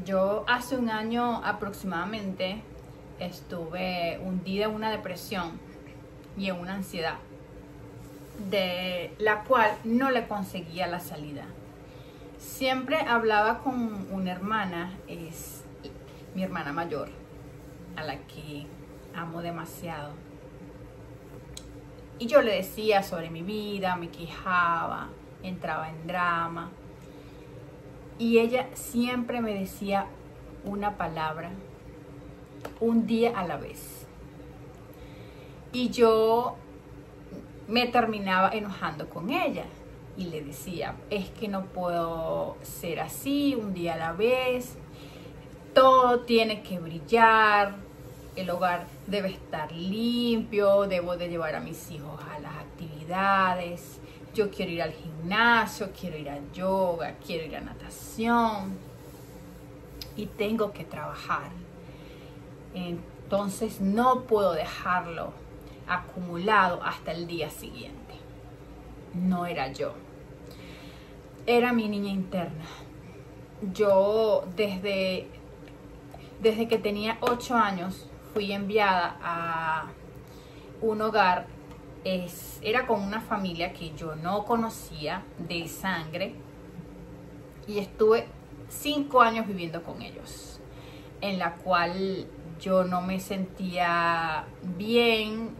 Yo hace un año aproximadamente estuve hundida en una depresión y en una ansiedad de la cual no le conseguía la salida. Siempre hablaba con una hermana, es mi hermana mayor, a la que amo demasiado. Y yo le decía sobre mi vida, me quejaba, entraba en drama. Y ella siempre me decía una palabra, un día a la vez. Y yo me terminaba enojando con ella. Y le decía, es que no puedo ser así, un día a la vez. Todo tiene que brillar. El hogar debe estar limpio. Debo de llevar a mis hijos a las actividades. Yo quiero ir al gimnasio, quiero ir al yoga, quiero ir a natación. Y tengo que trabajar. Entonces no puedo dejarlo acumulado hasta el día siguiente. No era yo. Era mi niña interna. Yo desde que tenía 8 años fui enviada a un hogar. Era con una familia que yo no conocía de sangre. Y estuve 5 años viviendo con ellos. En la cual yo no me sentía bien.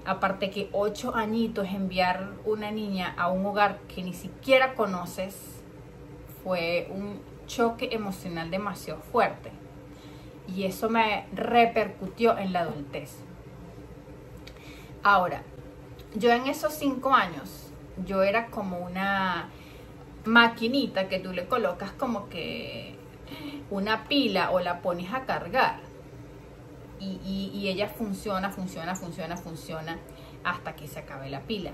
Aparte que 8 añitos enviar una niña a un hogar que ni siquiera conoces fue un choque emocional demasiado fuerte. Y eso me repercutió en la adultez. Ahora, yo en esos 5 años, yo era como una maquinita que tú le colocas como que una pila o la pones a cargar. Y ella funciona hasta que se acabe la pila.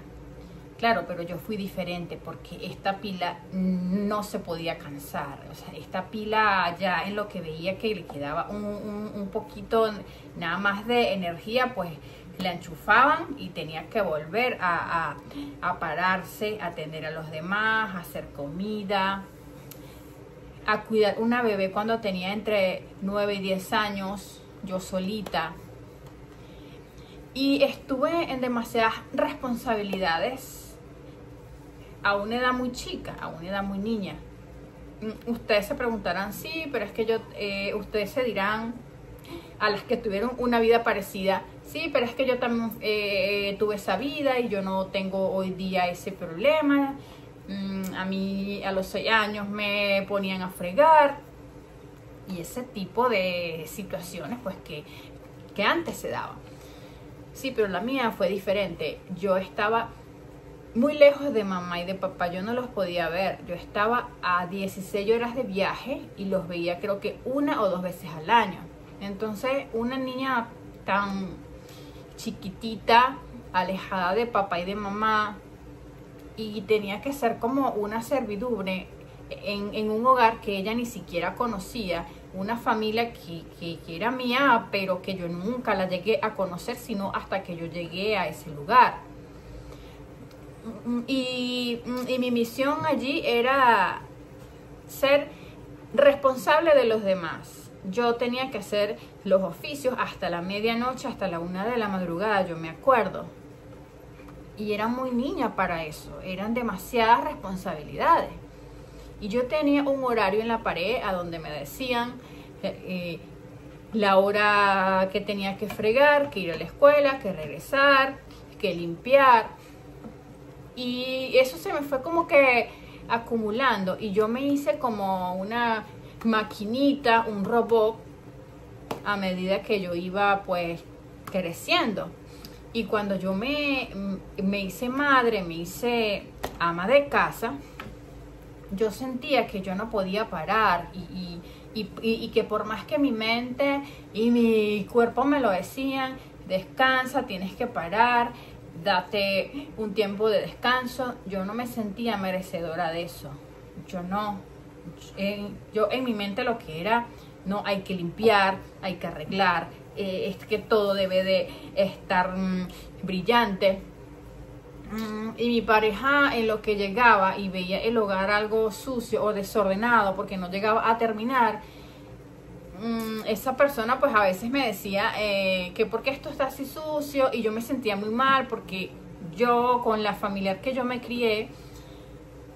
Claro, pero yo fui diferente porque esta pila no se podía cansar. O sea, esta pila ya en lo que veía que le quedaba un poquito nada más de energía, pues la enchufaban y tenía que volver a pararse, a atender a los demás, a hacer comida, a cuidar una bebé cuando tenía entre 9 y 10 años. Yo solita, y estuve en demasiadas responsabilidades a una edad muy chica, a una edad muy niña. Ustedes se preguntarán, sí, pero es que ustedes se dirán, a las que tuvieron una vida parecida, sí, pero es que yo también tuve esa vida y yo no tengo hoy día ese problema. A mí a los 6 años me ponían a fregar. Y ese tipo de situaciones pues que antes se daban. Sí, pero la mía fue diferente. Yo estaba muy lejos de mamá y de papá. Yo no los podía ver. Yo estaba a 16 horas de viaje y los veía creo que 1 o 2 veces al año. Entonces una niña tan chiquitita, alejada de papá y de mamá, y tenía que ser como una servidumbre en un hogar que ella ni siquiera conocía, una familia que era mía, pero que yo nunca la llegué a conocer, sino hasta que yo llegué a ese lugar. Y mi misión allí era ser responsable de los demás. Yo tenía que hacer los oficios hasta la medianoche, hasta la 1 de la madrugada, yo me acuerdo. Y era muy niña para eso, eran demasiadas responsabilidades. Y yo tenía un horario en la pared a donde me decían la hora que tenía que fregar, que ir a la escuela, que regresar, que limpiar. Y eso se me fue como que acumulando. Y yo me hice como una maquinita, un robot, a medida que yo iba pues creciendo. Y cuando yo me hice madre, me hice ama de casa, yo sentía que yo no podía parar y que por más que mi mente y mi cuerpo me lo decían, descansa, tienes que parar, date un tiempo de descanso, yo no me sentía merecedora de eso. Yo en mi mente lo que era, no, hay que limpiar, hay que arreglar, es que todo debe de estar brillante. Y mi pareja, en lo que llegaba y veía el hogar algo sucio o desordenado porque no llegaba a terminar, esa persona pues a veces me decía que por qué esto está así sucio, y yo me sentía muy mal porque yo, con la familiar que yo me crié,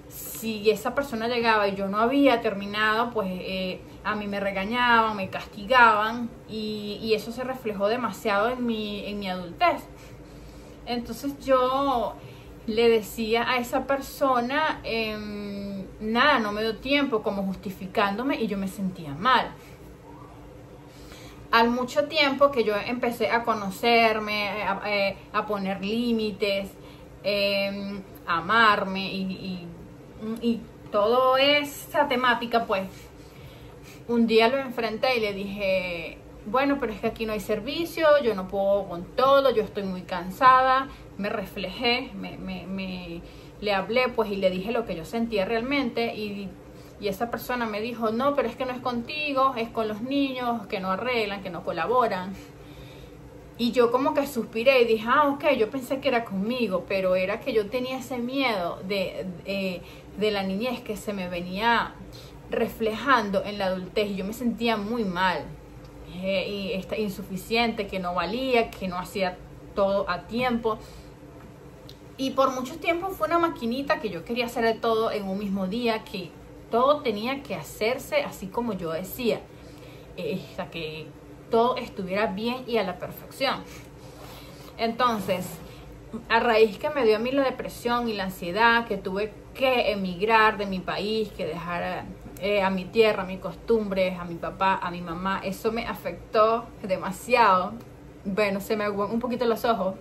si esa persona llegaba y yo no había terminado, pues a mí me regañaban, me castigaban, y eso se reflejó demasiado en mi adultez. Entonces yo le decía a esa persona, nada, no me dio tiempo, como justificándome, y yo me sentía mal. Al mucho tiempo que yo empecé a conocerme, a poner límites, a amarme y toda esa temática, pues un día lo enfrenté y le dije, bueno, pero es que aquí no hay servicio, yo no puedo con todo, yo estoy muy cansada. Me reflejé, le hablé pues y le dije lo que yo sentía realmente, y esa persona me dijo, no, pero es que no es contigo, es con los niños que no arreglan, que no colaboran. Y yo como que suspiré y dije, ok, yo pensé que era conmigo, pero era que yo tenía ese miedo de la niñez que se me venía reflejando en la adultez, y yo me sentía muy mal, y insuficiente, que no valía, que no hacía todo a tiempo. Y por mucho tiempo fue una maquinita que yo quería hacer de todo en un mismo día, que todo tenía que hacerse así como yo decía, hasta que todo estuviera bien y a la perfección. Entonces, a raíz que me dio a mí la depresión y la ansiedad, que tuve que emigrar de mi país, que dejar a mi tierra, a mis costumbres, a mi papá, a mi mamá, eso me afectó demasiado. Bueno, se me aguan un poquito los ojos.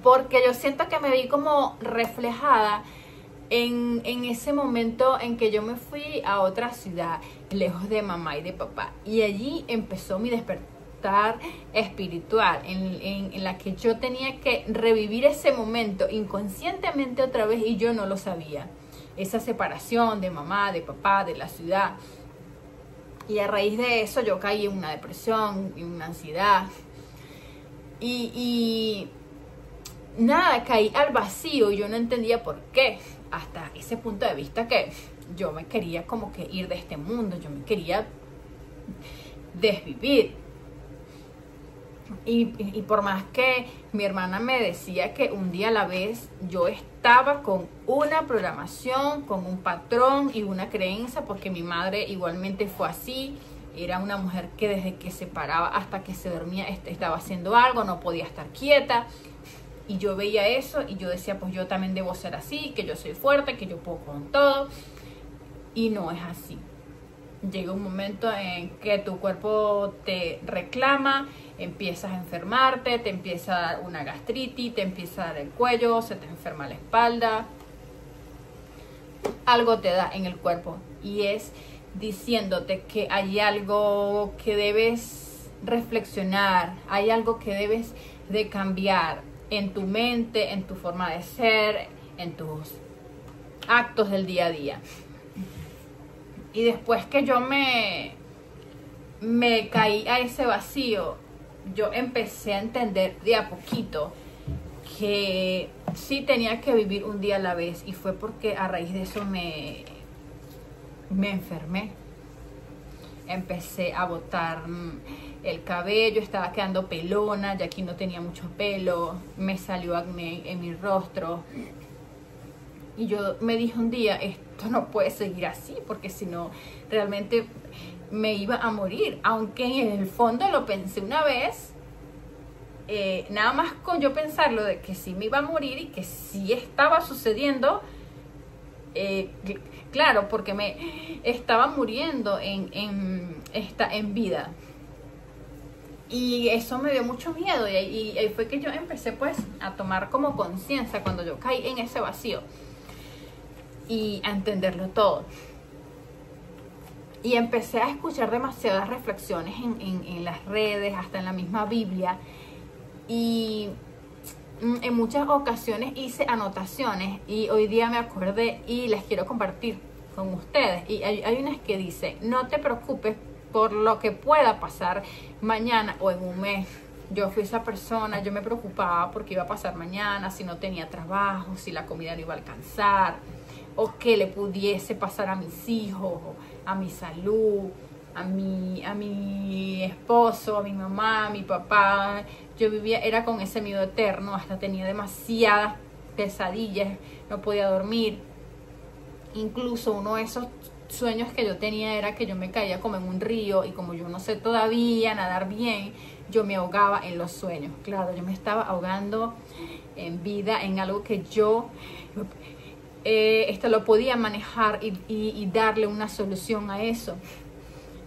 Porque yo siento que me vi como reflejada en ese momento en que yo me fui a otra ciudad, lejos de mamá y de papá. Y allí empezó mi despertar espiritual, en la que yo tenía que revivir ese momento inconscientemente otra vez, y yo no lo sabía. Esa separación de mamá, de papá, de la ciudad. Y a raíz de eso yo caí en una depresión, en una ansiedad. Y nada, caí al vacío y yo no entendía por qué. Hasta ese punto de vista que yo me quería como que ir de este mundo, yo me quería desvivir. Y por más que mi hermana me decía que un día a la vez, yo estaba con una programación, con un patrón y una creencia, porque mi madre igualmente fue así. Era una mujer que desde que se paraba hasta que se dormía estaba haciendo algo, no podía estar quieta. Y yo veía eso y yo decía, pues yo también debo ser así, que yo soy fuerte, que yo puedo con todo. Y no es así. Llega un momento en que tu cuerpo te reclama, empiezas a enfermarte, te empieza a dar una gastritis, te empieza a dar el cuello, se te enferma la espalda. Algo te da en el cuerpo, y es diciéndote que hay algo que debes reflexionar, hay algo que debes de cambiar en tu mente, en tu forma de ser, en tus actos del día a día. Y después que yo me caí a ese vacío, yo empecé a entender de a poquito que sí tenía que vivir un día a la vez, y fue porque a raíz de eso me enfermé. Empecé a botar el cabello, estaba quedando pelona, ya aquí no tenía mucho pelo, me salió acné en mi rostro. Y yo me dije un día, esto no puede seguir así, porque si no, realmente me iba a morir. Aunque en el fondo lo pensé una vez, nada más con yo pensarlo de que sí me iba a morir y que sí estaba sucediendo, claro, porque me estaba muriendo en vida. Y eso me dio mucho miedo, y ahí fue que yo empecé pues a tomar como conciencia cuando yo caí en ese vacío y a entenderlo todo. Y empecé a escuchar demasiadas reflexiones en las redes, hasta en la misma Biblia, y en muchas ocasiones hice anotaciones, y hoy día me acordé y las quiero compartir con ustedes. Y hay unas que dice, no te preocupes por lo que pueda pasar mañana o en un mes. Yo fui esa persona, yo me preocupaba porque iba a pasar mañana, si no tenía trabajo, si la comida no iba a alcanzar, o qué le pudiese pasar a mis hijos, a mi salud, a mi esposo, a mi mamá, a mi papá. Yo vivía, era con ese miedo eterno, hasta tenía demasiadas pesadillas, no podía dormir. Incluso uno de esos sueños que yo tenía era que yo me caía como en un río, y como yo no sé todavía nadar bien, yo me ahogaba en los sueños. Claro, yo me estaba ahogando en vida, en algo que yo lo podía manejar y darle una solución a eso.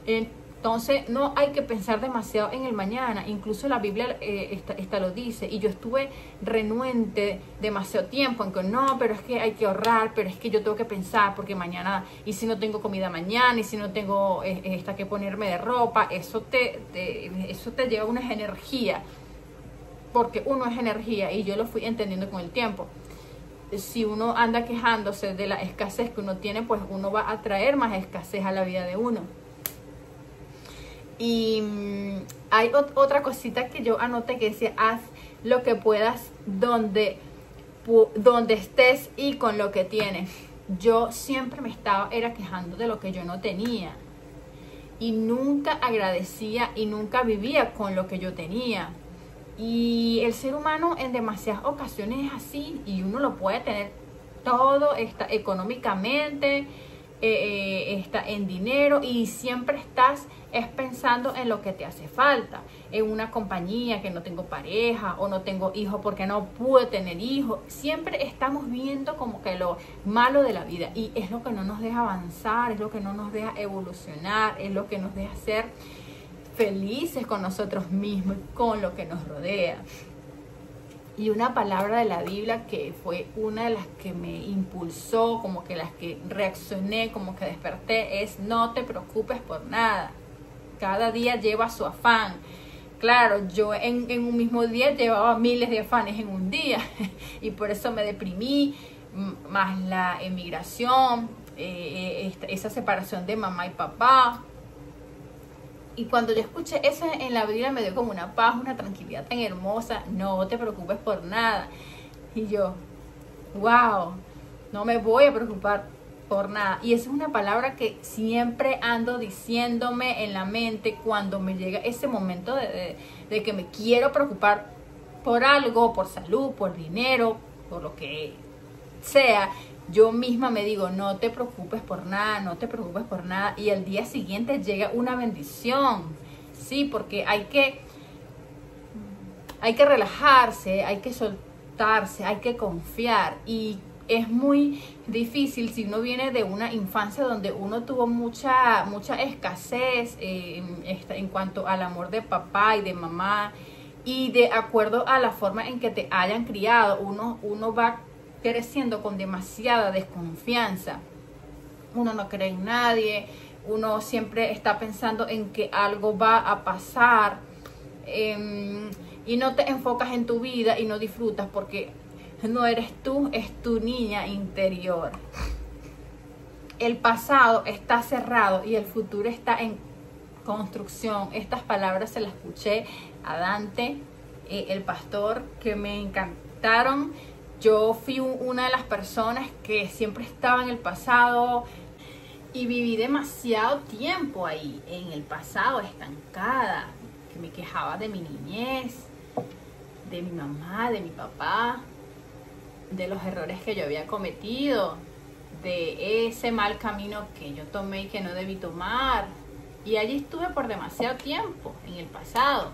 Entonces no hay que pensar demasiado en el mañana. Incluso la Biblia esta lo dice, y yo estuve renuente demasiado tiempo en que no, pero es que hay que ahorrar, pero es que yo tengo que pensar porque mañana, y si no tengo comida mañana, y si no tengo que ponerme de ropa, eso te lleva una energía, porque uno es energía, y yo lo fui entendiendo con el tiempo. Si uno anda quejándose de la escasez que uno tiene, pues uno va a traer más escasez a la vida de uno. Y hay otra cosita que yo anoté que decía: haz lo que puedas donde estés y con lo que tienes. Yo siempre me estaba quejando de lo que yo no tenía, y nunca agradecía y nunca vivía con lo que yo tenía. Y el ser humano en demasiadas ocasiones es así, y uno lo puede tener todo, está económicamente, está en dinero, y siempre estás pensando en lo que te hace falta, en una compañía, que no tengo pareja, o no tengo hijos porque no pude tener hijos. Siempre estamos viendo como que lo malo de la vida, y es lo que no nos deja avanzar, es lo que no nos deja evolucionar, es lo que nos deja ser felices con nosotros mismos y con lo que nos rodea. Y una palabra de la Biblia que fue una de las que me impulsó, como que las que reaccioné, como que desperté, es: no te preocupes por nada. Cada día lleva su afán. Claro, yo en un mismo día llevaba miles de afanes en un día, y por eso me deprimí, más la emigración, esa separación de mamá y papá. Y cuando yo escuché eso en la Biblia, me dio como una paz, una tranquilidad tan hermosa: no te preocupes por nada. Y yo, wow, no me voy a preocupar por nada. Y esa es una palabra que siempre ando diciéndome en la mente cuando me llega ese momento de que me quiero preocupar por algo, por salud, por dinero, por lo que sea. Yo misma me digo: no te preocupes por nada, no te preocupes por nada. Y al día siguiente llega una bendición. Sí, porque hay que relajarse, hay que soltarse, hay que confiar. Y es muy difícil si uno viene de una infancia donde uno tuvo mucha escasez en cuanto al amor de papá y de mamá, y de acuerdo a la forma en que te hayan criado, uno va creciendo con demasiada desconfianza. Uno no cree en nadie, uno siempre está pensando en que algo va a pasar, y no te enfocas en tu vida y no disfrutas, porque no eres tú, es tu niña interior. El pasado está cerrado y el futuro está en construcción. Estas palabras se las escuché a Dante, el pastor, que me encantaron. Yo fui una de las personas que siempre estaba en el pasado, y viví demasiado tiempo ahí, en el pasado, estancada, que me quejaba de mi niñez, de mi mamá, de mi papá, de los errores que yo había cometido, de ese mal camino que yo tomé y que no debí tomar. Y allí estuve por demasiado tiempo, en el pasado,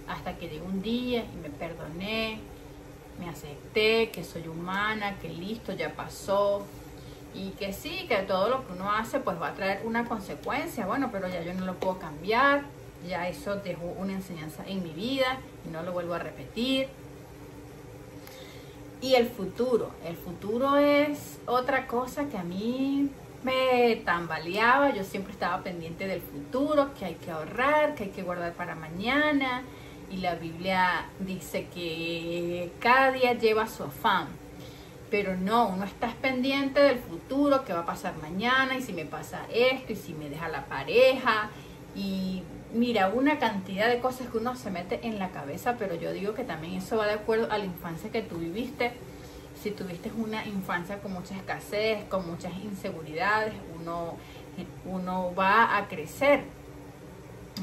hasta que llegó un día y me perdoné, me acepté, que soy humana, que listo, ya pasó, y que sí, que todo lo que uno hace pues va a traer una consecuencia. Bueno, pero ya yo no lo puedo cambiar, ya eso dejó una enseñanza en mi vida y no lo vuelvo a repetir. Y el futuro es otra cosa que a mí me tambaleaba. Yo siempre estaba pendiente del futuro, que hay que ahorrar, que hay que guardar para mañana. Y la Biblia dice que cada día lleva su afán. Pero no, uno está pendiente del futuro, que va a pasar mañana, y si me pasa esto, y si me deja la pareja. Y mira, una cantidad de cosas que uno se mete en la cabeza, pero yo digo que también eso va de acuerdo a la infancia que tú viviste. Si tuviste una infancia con mucha escasez, con muchas inseguridades, uno va a crecer.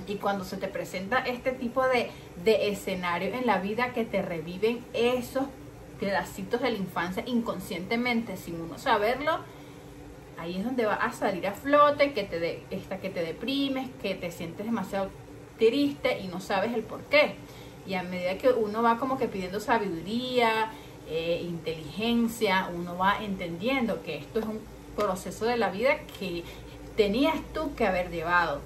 Y cuando se te presenta este tipo de escenario en la vida que te reviven esos pedacitos de la infancia inconscientemente, sin uno saberlo, ahí es donde va a salir a flote, que te deprimes, que te sientes demasiado triste y no sabes el por qué. Y a medida que uno va como que pidiendo sabiduría, inteligencia, uno va entendiendo que esto es un proceso de la vida que tenías tú que haber llevado,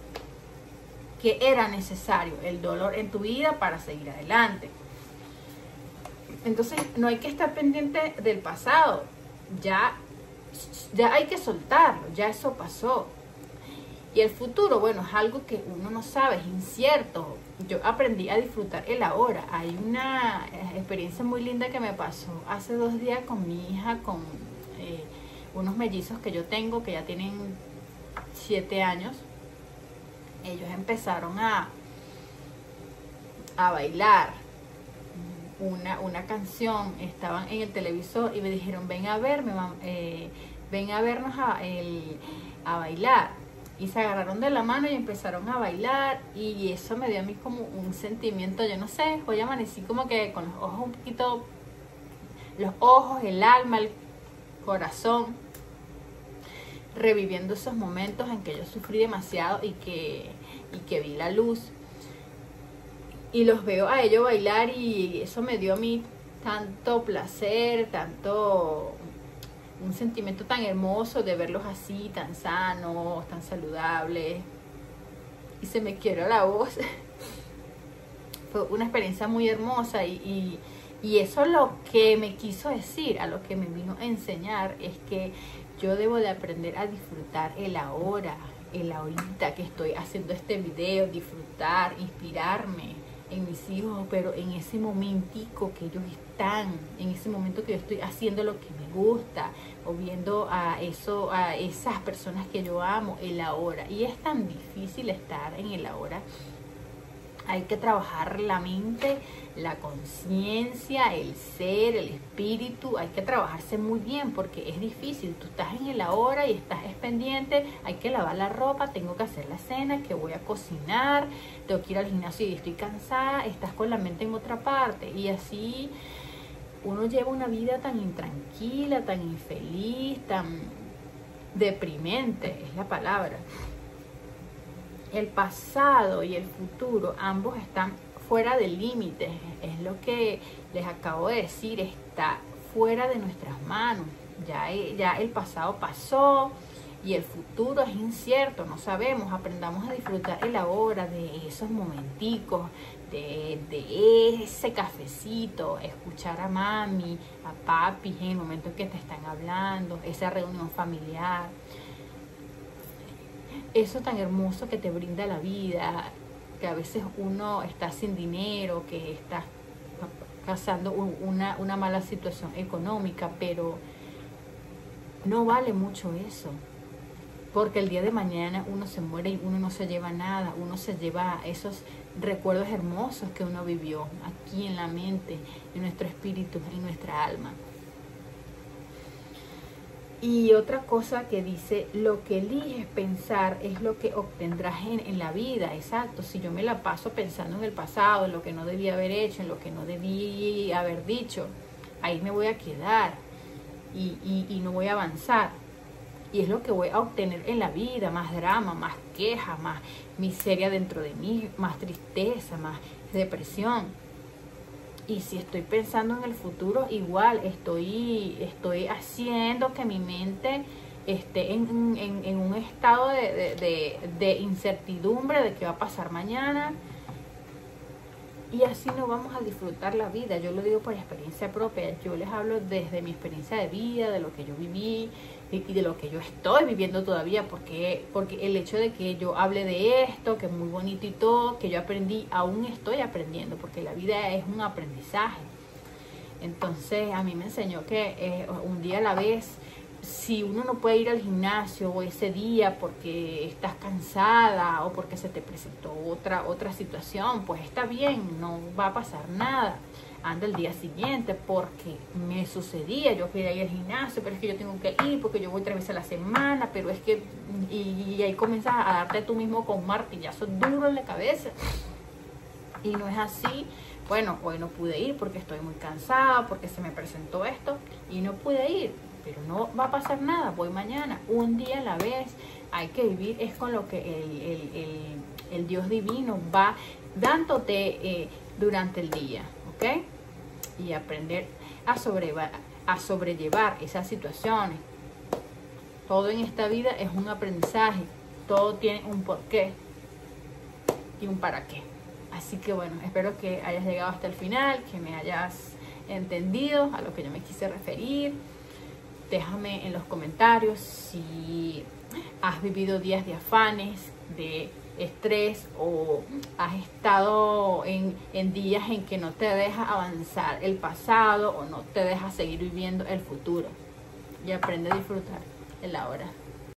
que era necesario el dolor en tu vida para seguir adelante. Entonces no hay que estar pendiente del pasado, ya hay que soltarlo, ya eso pasó. Y el futuro, bueno, es algo que uno no sabe, es incierto. Yo aprendí a disfrutar el ahora. Hay una experiencia muy linda que me pasó hace 2 días con mi hija, con unos mellizos que yo tengo, que ya tienen 7 años. Ellos empezaron a bailar una canción, estaban en el televisor y me dijeron, ven a verme, ven a vernos a bailar. Y se agarraron de la mano y empezaron a bailar, y eso me dio a mí como un sentimiento, yo no sé, hoy amanecí como que con los ojos un poquito, los ojos, el alma, el corazón, reviviendo esos momentos en que yo sufrí demasiado y que vi la luz. Y los veo a ellos bailar y eso me dio a mí tanto placer, un sentimiento tan hermoso de verlos así, tan sanos, tan saludables. Y se me quebró la voz. Fue una experiencia muy hermosa y eso lo que me quiso decir, a lo que me vino a enseñar, es que yo debo de aprender a disfrutar el ahora, el ahorita que estoy haciendo este video, disfrutar, inspirarme en mis hijos, pero en ese momentico que ellos están, en ese momento que yo estoy haciendo lo que me gusta, o viendo a esas personas que yo amo, el ahora. Y es tan difícil estar en el ahora. Hay que trabajar la mente, la conciencia, el ser, el espíritu. Hay que trabajarse muy bien porque es difícil. Tú estás en el ahora y estás pendiente. Hay que lavar la ropa, tengo que hacer la cena, que voy a cocinar, tengo que ir al gimnasio y estoy cansada. Estás con la mente en otra parte. Y así uno lleva una vida tan intranquila, tan infeliz, tan deprimente, es la palabra. El pasado y el futuro, ambos están fuera de límites. Es lo que les acabo de decir, está fuera de nuestras manos. Ya el pasado pasó y el futuro es incierto, no sabemos. Aprendamos a disfrutar el ahora, de esos momenticos, de ese cafecito, escuchar a mami, a papi en el momento en que te están hablando, esa reunión familiar. Eso tan hermoso que te brinda la vida, que a veces uno está sin dinero, que está pasando una mala situación económica, pero no vale mucho eso, porque el día de mañana uno se muere y uno no se lleva nada, uno se lleva esos recuerdos hermosos que uno vivió aquí en la mente, en nuestro espíritu, en nuestra alma. Y otra cosa que dice, lo que eliges pensar es lo que obtendrás en la vida. Exacto, si yo me la paso pensando en el pasado, en lo que no debí haber hecho, en lo que no debí haber dicho, ahí me voy a quedar y no voy a avanzar. Y es lo que voy a obtener en la vida, más drama, más queja, más miseria dentro de mí, más tristeza, más depresión. Y si estoy pensando en el futuro, igual estoy haciendo que mi mente esté en un estado de incertidumbre de qué va a pasar mañana. Y así no vamos a disfrutar la vida. Yo lo digo por experiencia propia. Yo les hablo desde mi experiencia de vida, de lo que yo viví y de lo que yo estoy viviendo todavía. Porque el hecho de que yo hable de esto, que es muy bonito y todo, que yo aprendí, aún estoy aprendiendo. Porque la vida es un aprendizaje. Entonces a mí me enseñó que un día a la vez, si uno no puede ir al gimnasio o ese día porque estás cansada o porque se te presentó otra situación, pues está bien, no va a pasar nada. anda el día siguiente, porque me sucedía, yo quería ir al gimnasio, pero es que yo tengo que ir, porque yo voy 3 veces a la semana, pero es que, y ahí comienzas a darte tú mismo con un martillazo duro en la cabeza, y no es así. Bueno, hoy no pude ir porque estoy muy cansada, porque se me presentó esto, y no pude ir, pero no va a pasar nada, voy mañana, un día a la vez. Hay que vivir es con lo que el Dios divino va dándote durante el día, ¿ok? Y aprender a sobrellevar esas situaciones. Todo en esta vida es un aprendizaje, todo tiene un porqué y un para qué. Así que bueno, espero que hayas llegado hasta el final, que me hayas entendido a lo que yo me quise referir. Déjame en los comentarios si has vivido días de afanes, de estrés, o has estado en días en que no te deja avanzar el pasado o no te deja seguir viviendo el futuro. Y aprende a disfrutar el ahora.